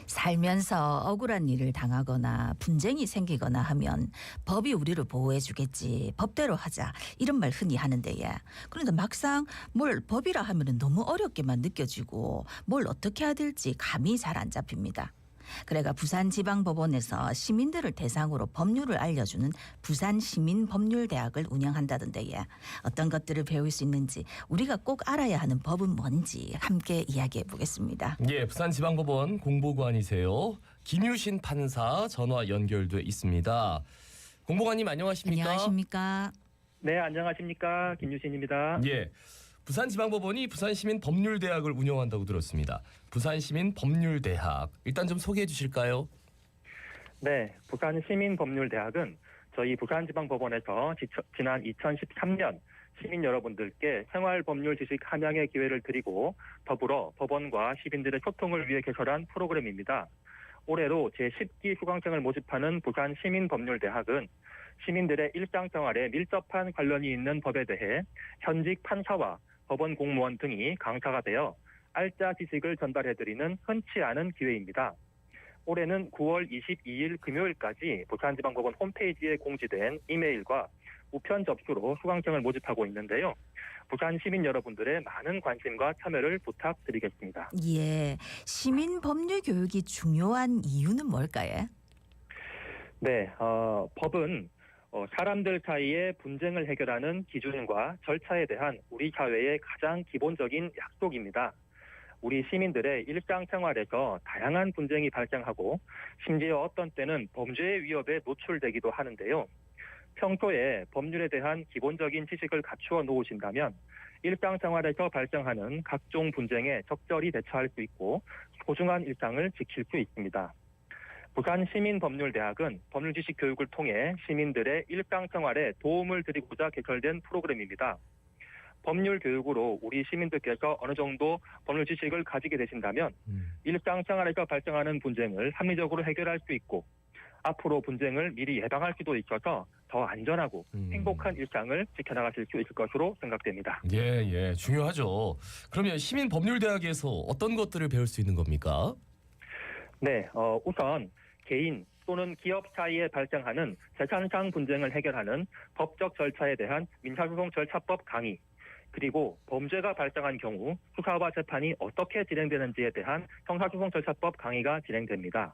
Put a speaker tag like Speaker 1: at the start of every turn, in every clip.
Speaker 1: 살면서 억울한 일을 당하거나 분쟁이 생기거나 하면 법이 우리를 보호해 주겠지. 법대로 하자. 이런 말 흔히 하는데 그런데 막상 뭘 법이라 하면 너무 어렵게만 느껴지고 뭘 어떻게 해야 될지 감이 잘 안 잡힙니다. 그래가 부산지방법원에서 시민들을 대상으로 법률을 알려주는 부산시민법률대학을 운영한다던데 어떤 것들을 배울 수 있는지 우리가 꼭 알아야 하는 법은 뭔지 함께 이야기해 보겠습니다.
Speaker 2: 예, 부산지방법원 공보관이세요. 김유신 판사 전화 연결돼 있습니다. 공보관님 안녕하십니까?
Speaker 1: 안녕하십니까?
Speaker 3: 네, 안녕하십니까. 김유신입니다.
Speaker 2: 예, 부산지방법원이 부산시민법률대학을 운영한다고 들었습니다. 부산시민법률대학 일단 좀 소개해 주실까요?
Speaker 3: 네, 부산시민법률대학은 저희 부산지방법원에서 지난 2013년 시민 여러분들께 생활법률 지식 함양의 기회를 드리고 더불어 법원과 시민들의 소통을 위해 개설한 프로그램입니다. 올해로 제10기 수강생을 모집하는 부산시민법률대학은 시민들의 일상생활에 밀접한 관련이 있는 법에 대해 현직 판사와 법원 공무원 등이 강사가 되어 알짜 지식을 전달해드리는 흔치 않은 기회입니다. 올해는 9월 22일 금요일까지 부산지방법원 홈페이지에 공지된 이메일과 우편 접수로 수강생을 모집하고 있는데요. 부산 시민 여러분들의 많은 관심과 참여를 부탁드리겠습니다.
Speaker 1: 예, 시민 법률 교육이 중요한 이유는 뭘까요?
Speaker 3: 네, 법은 사람들 사이의 분쟁을 해결하는 기준과 절차에 대한 우리 사회의 가장 기본적인 약속입니다. 우리 시민들의 일상생활에서 다양한 분쟁이 발생하고 심지어 어떤 때는 범죄의 위협에 노출되기도 하는데요. 평소에 법률에 대한 기본적인 지식을 갖추어 놓으신다면 일상생활에서 발생하는 각종 분쟁에 적절히 대처할 수 있고 소중한 일상을 지킬 수 있습니다. 부산시민법률대학은 법률지식 교육을 통해 시민들의 일상생활에 도움을 드리고자 개설된 프로그램입니다. 법률 교육으로 우리 시민들께서 어느 정도 법률 지식을 가지게 되신다면 일상생활에서 발생하는 분쟁을 합리적으로 해결할 수 있고 앞으로 분쟁을 미리 예방할 수도 있어서 더 안전하고 행복한 일상을 지켜나가실 수 있을 것으로 생각됩니다.
Speaker 2: 예, 중요하죠. 그러면 시민법률대학에서 어떤 것들을 배울 수 있는 겁니까?
Speaker 3: 네, 우선 개인 또는 기업 사이에 발생하는 재산상 분쟁을 해결하는 법적 절차에 대한 민사소송 절차법 강의, 그리고 범죄가 발생한 경우 수사와 재판이 어떻게 진행되는지에 대한 형사소송 절차법 강의가 진행됩니다.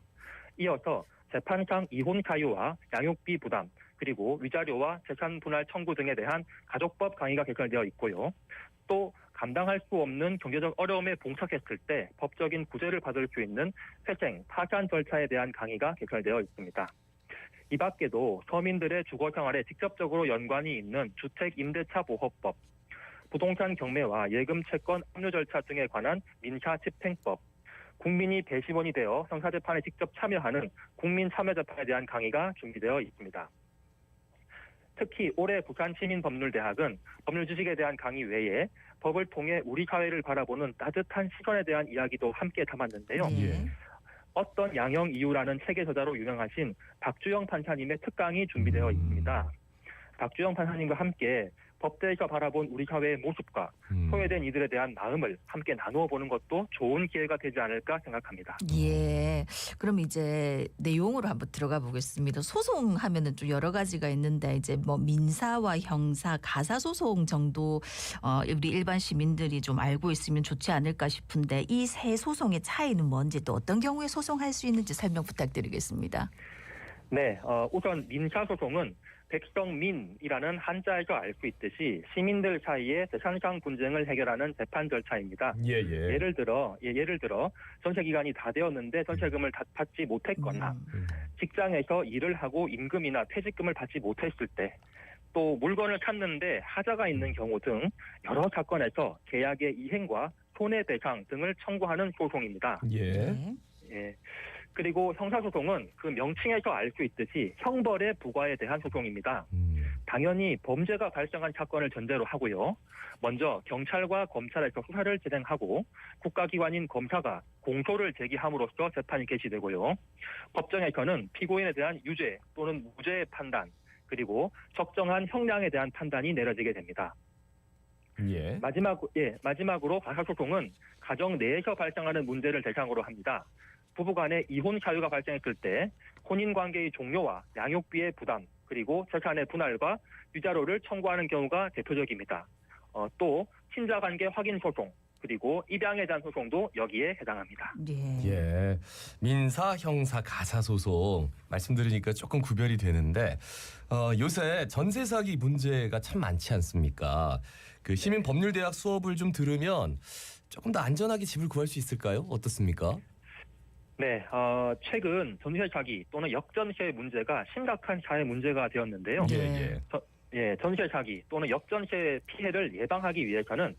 Speaker 3: 이어서 재판상 이혼 사유와 양육비 부담, 그리고 위자료와 재산 분할 청구 등에 대한 가족법 강의가 개설되어 있고요. 또 감당할 수 없는 경제적 어려움에 봉착했을 때 법적인 구제를 받을 수 있는 회생, 파산 절차에 대한 강의가 개설되어 있습니다. 이 밖에도 서민들의 주거 생활에 직접적으로 연관이 있는 주택임대차보호법, 부동산 경매와 예금 채권 압류 절차 등에 관한 민사집행법, 국민이 배심원이 되어 형사재판에 직접 참여하는 국민참여재판에 대한 강의가 준비되어 있습니다. 특히 올해 부산시민법률대학은 법률 지식에 대한 강의 외에 법을 통해 우리 사회를 바라보는 따뜻한 시선에 대한 이야기도 함께 담았는데요.
Speaker 1: 네.
Speaker 3: 어떤 양형 이유라는 책의 저자로 유명하신 박주영 판사님의 특강이 준비되어 있습니다. 박주영 판사님과 함께 법대에서 바라본 우리 사회의 모습과 소외된 이들에 대한 마음을 함께 나누어 보는 것도 좋은 기회가 되지 않을까 생각합니다.
Speaker 1: 예. 그럼 이제 내용으로 한번 들어가 보겠습니다. 소송하면은 좀 여러 가지가 있는데 이제 뭐 민사와 형사, 가사 소송 정도 우리 일반 시민들이 좀 알고 있으면 좋지 않을까 싶은데 이 세 소송의 차이는 뭔지 또 어떤 경우에 소송할 수 있는지 설명 부탁드리겠습니다.
Speaker 3: 네, 우선 민사소송은 백성민이라는 한자에서 알 수 있듯이 시민들 사이의 재산상 분쟁을 해결하는 재판 절차입니다. 예를 들어 전세 기간이 다 되었는데 전세금을 받지 못했거나 직장에서 일을 하고 임금이나 퇴직금을 받지 못했을 때, 또 물건을 샀는데 하자가 있는 경우 등 여러 사건에서 계약의 이행과 손해배상 등을 청구하는 소송입니다. 예. 그리고 형사소송은 그 명칭에서 알 수 있듯이 형벌의 부과에 대한 소송입니다. 당연히 범죄가 발생한 사건을 전제로 하고요. 먼저 경찰과 검찰에서 수사를 진행하고 국가기관인 검사가 공소를 제기함으로써 재판이 개시되고요. 법정에서는 피고인에 대한 유죄 또는 무죄의 판단, 그리고 적정한 형량에 대한 판단이 내려지게 됩니다. 마지막으로 가사소송은 가정 내에서 발생하는 문제를 대상으로 합니다. 부부간의 이혼 사유가 발생했을 때 혼인관계의 종료와 양육비의 부담, 그리고 재산의 분할과 위자료를 청구하는 경우가 대표적입니다. 또 친자관계 확인 소송, 그리고 입양에 대한 소송도 여기에 해당합니다.
Speaker 1: 예.
Speaker 2: 예, 민사, 형사, 가사 소송 말씀 들으니까 조금 구별이 되는데 요새 전세 사기 문제가 참 많지 않습니까? 그 시민 법률대학 수업을 좀 들으면 조금 더 안전하게 집을 구할 수 있을까요? 어떻습니까?
Speaker 3: 네, 최근 전세 사기 또는 역전세 문제가 심각한 사회 문제가 되었는데요. 전세 사기 또는 역전세 피해를 예방하기 위해서는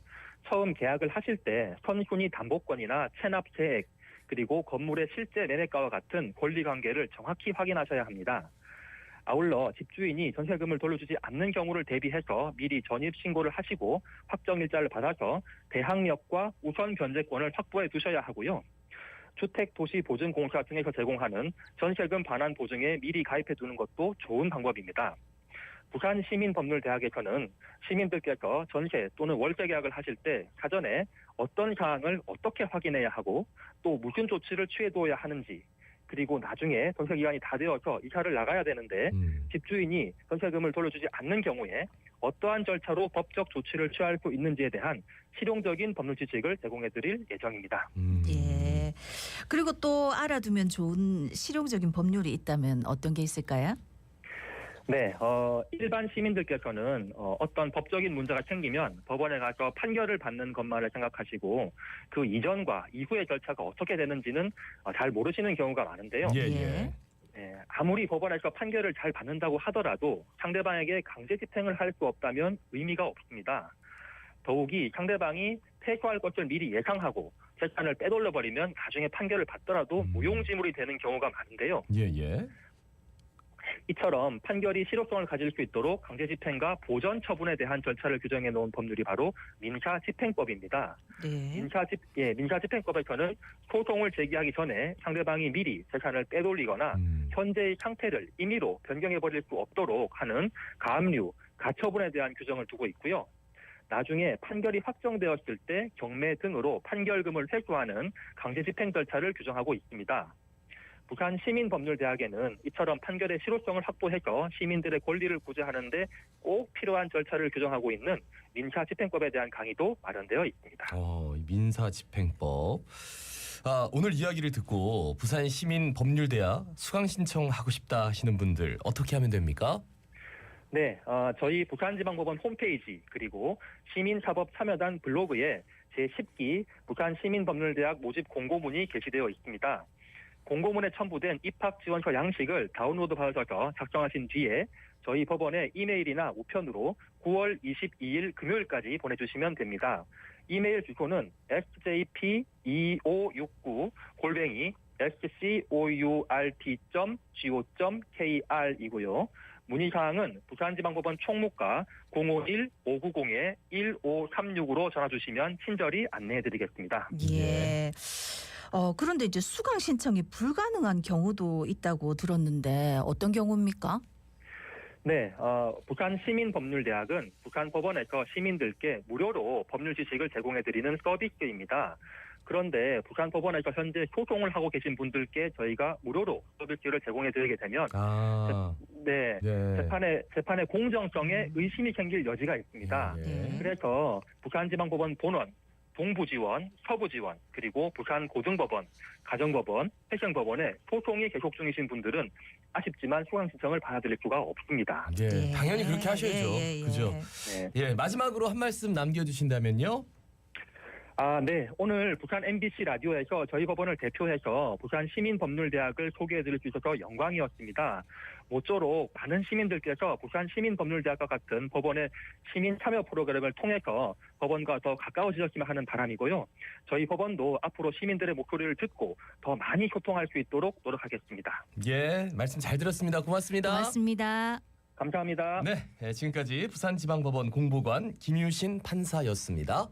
Speaker 3: 처음 계약을 하실 때 선순위 담보권이나 체납세액, 그리고 건물의 실제 매매가와 같은 권리관계를 정확히 확인하셔야 합니다. 아울러 집주인이 전세금을 돌려주지 않는 경우를 대비해서 미리 전입 신고를 하시고 확정일자를 받아서 대항력과 우선 변제권을 확보해 두셔야 하고요. 주택도시보증공사 등에서 제공하는 전세금 반환 보증에 미리 가입해 두는 것도 좋은 방법입니다. 부산시민법률대학에서는 시민들께서 전세 또는 월세 계약을 하실 때 사전에 어떤 사항을 어떻게 확인해야 하고 또 무슨 조치를 취해둬야 하는지, 그리고 나중에 전세 기간이 다 되어서 이사를 나가야 되는데 집주인이 전세금을 돌려주지 않는 경우에 어떠한 절차로 법적 조치를 취할 수 있는지에 대한 실용적인 법률 지식을 제공해드릴 예정입니다.
Speaker 1: 예. 그리고 또 알아두면 좋은 실용적인 법률이 있다면 어떤 게 있을까요?
Speaker 3: 네, 일반 시민들께서는 어떤 법적인 문제가 생기면 법원에 가서 판결을 받는 것만을 생각하시고 그 이전과 이후의 절차가 어떻게 되는지는 잘 모르시는 경우가 많은데요.
Speaker 1: 예.
Speaker 3: 네, 아무리 법원에서 판결을 잘 받는다고 하더라도 상대방에게 강제 집행을 할 수 없다면 의미가 없습니다. 더욱이 상대방이 패소할 것을 미리 예상하고 재산을 빼돌려버리면 나중에 판결을 받더라도 무용지물이 되는 경우가 많은데요.
Speaker 2: 예.
Speaker 3: 이처럼 판결이 실효성을 가질 수 있도록 강제 집행과 보전 처분에 대한 절차를 규정해 놓은 법률이 바로 민사집행법입니다.
Speaker 1: 네.
Speaker 3: 민사집행법에서는 소송을 제기하기 전에 상대방이 미리 재산을 빼돌리거나 현재의 상태를 임의로 변경해 버릴 수 없도록 하는 가압류, 가처분에 대한 규정을 두고 있고요. 나중에 판결이 확정되었을 때 경매 등으로 판결금을 회수하는 강제 집행 절차를 규정하고 있습니다. 부산시민법률대학에는 이처럼 판결의 실효성을 확보해서 시민들의 권리를 구제하는 데 꼭 필요한 절차를 규정하고 있는 민사집행법에 대한 강의도 마련되어 있습니다.
Speaker 2: 민사집행법. 오늘 이야기를 듣고 부산시민법률대학 수강 신청하고 싶다 하시는 분들 어떻게 하면 됩니까?
Speaker 3: 네, 저희 부산지방법원 홈페이지 그리고 시민사법참여단 블로그에 제10기 부산시민법률대학 모집 공고문이 게시되어 있습니다. 공고문에 첨부된 입학지원서 양식을 다운로드 받으셔서 작성하신 뒤에 저희 법원에 이메일이나 우편으로 9월 22일 금요일까지 보내주시면 됩니다. 이메일 주소는 sjp2569@scourt.go.kr이고요. 문의사항은 부산지방법원 총무과 051-590-1536으로 전화주시면 친절히 안내해드리겠습니다.
Speaker 1: 예. 그런데 이제 수강 신청이 불가능한 경우도 있다고 들었는데 어떤 경우입니까?
Speaker 3: 네, 부산시민법률대학은 부산법원에서 시민들께 무료로 법률 지식을 제공해드리는 서비스입니다. 그런데 부산법원에서 현재 소송을 하고 계신 분들께 저희가 무료로 서비스를 제공해드리게 되면 재판의 공정성에 의심이 생길 여지가 있습니다. 그래서 부산지방법원 본원, 동부지원, 서부지원, 그리고 부산고등법원, 가정법원, 회생법원에 소송이 계속 중이신 분들은 아쉽지만 수강 신청을 받아들일 수가 없습니다.
Speaker 2: 당연히 그렇게 하셔야죠. 그죠? 마지막으로 한 말씀 남겨주신다면요.
Speaker 3: 네. 오늘 부산 MBC 라디오에서 저희 법원을 대표해서 부산시민법률대학을 소개해드릴 수 있어서 영광이었습니다. 모쪼록 많은 시민들께서 부산시민법률대학과 같은 법원의 시민 참여 프로그램을 통해서 법원과 더 가까워지셨으면 하는 바람이고요. 저희 법원도 앞으로 시민들의 목소리를 듣고 더 많이 소통할 수 있도록 노력하겠습니다.
Speaker 2: 말씀 잘 들었습니다. 고맙습니다.
Speaker 1: 고맙습니다.
Speaker 3: 감사합니다.
Speaker 2: 지금까지 부산지방법원 공보관 김유신 판사였습니다.